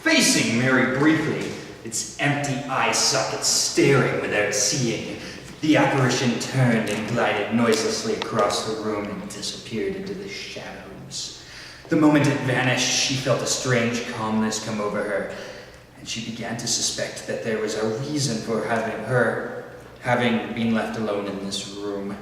Facing Mary briefly, its empty eye sockets staring without seeing, the apparition turned and glided noiselessly across the room and disappeared into the shadows. The moment it vanished, she felt a strange calmness come over her, and she began to suspect that there was a reason for having been left alone in this room.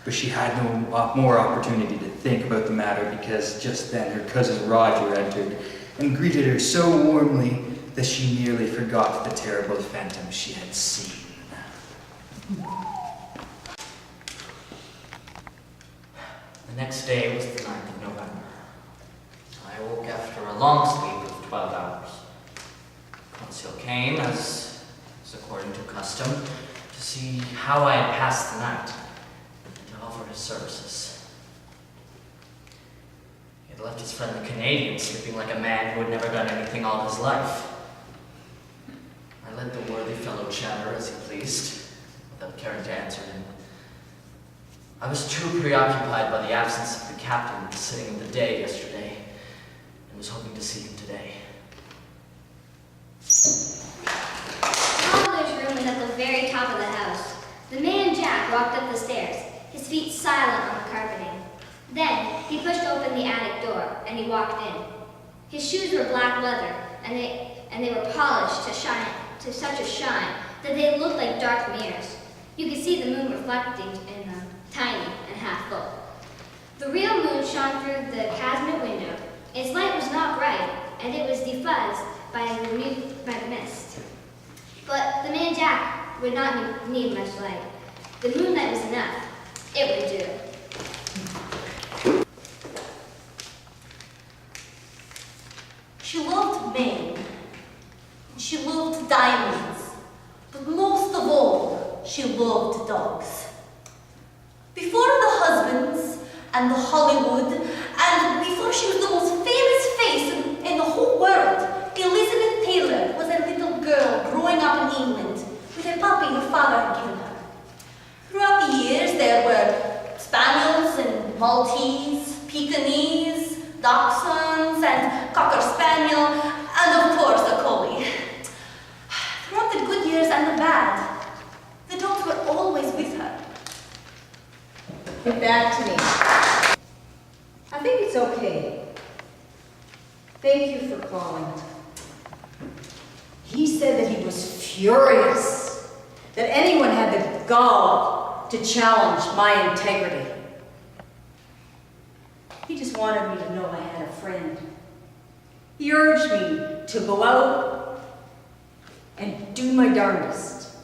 But she had no more opportunity to think about the matter because just then her cousin Roger entered and greeted her so warmly that she nearly forgot the terrible phantom she had seen. The next day was the 9th of November. I woke after a long sleep of 12 hours. Consul came, as according to custom, to see how I had passed the night and to offer his services. He had left his friend the Canadian sleeping like a man who had never done anything all his life. I let the worthy fellow chatter as he pleased, without caring to answer him. I was too preoccupied by the absence of the captain sitting of the day yesterday, and was hoping to see him today. Father's room was at the very top of the house. The man Jack walked up the stairs, his feet silent on the carpeting. Then he pushed open the attic door, and he walked in. His shoes were black leather, and they were polished to such a shine that they looked like dark mirrors. You could see the moon reflecting in them, tiny and half full. The real moon shone through the casement window. Its light was not bright, and it was defuzzed by the mist. But the man Jack would not need much light. The moonlight was enough. It would do. She loved men. She loved diamonds. But most of all, she loved dogs. Before the husbands and the Hollywood, and before she was the most famous face in the whole world, Elizabeth Taylor was a little girl growing up in England with a puppy her father had given her. Throughout the years, there were Spaniels and Maltese, Pekingese, Dachshunds, and Cocker Spaniel, and of course a Collie. Throughout the good years and the bad, the dogs were always with her. Get back to me. I think it's okay. Thank you for calling. He said that he was furious that anyone had the gall to challenge my integrity. He just wanted me to know I had a friend. He urged me to go out and do my darndest.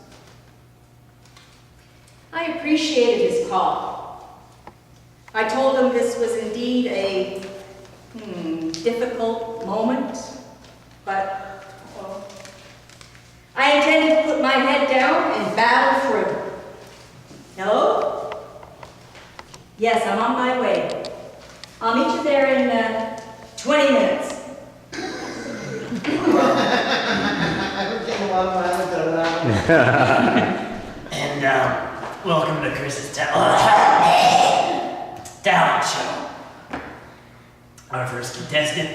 I appreciated his call. I told him this was indeed a difficult moment, but well, I intended to put my head down and battle through. Hello? Yes, I'm on my way. I'll meet you there in 20 minutes. And welcome to Chris's talent show. Our first contestant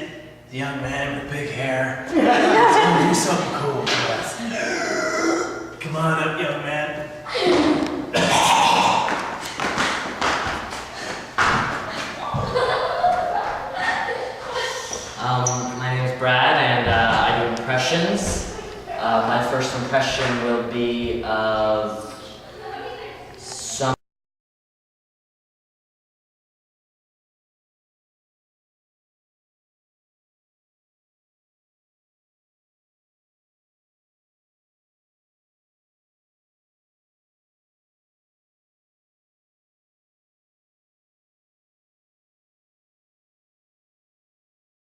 is a young man with big hair. He's gonna do something cool for us. Come on up, young man. My name is Brad, and I do impressions. My first impression will be of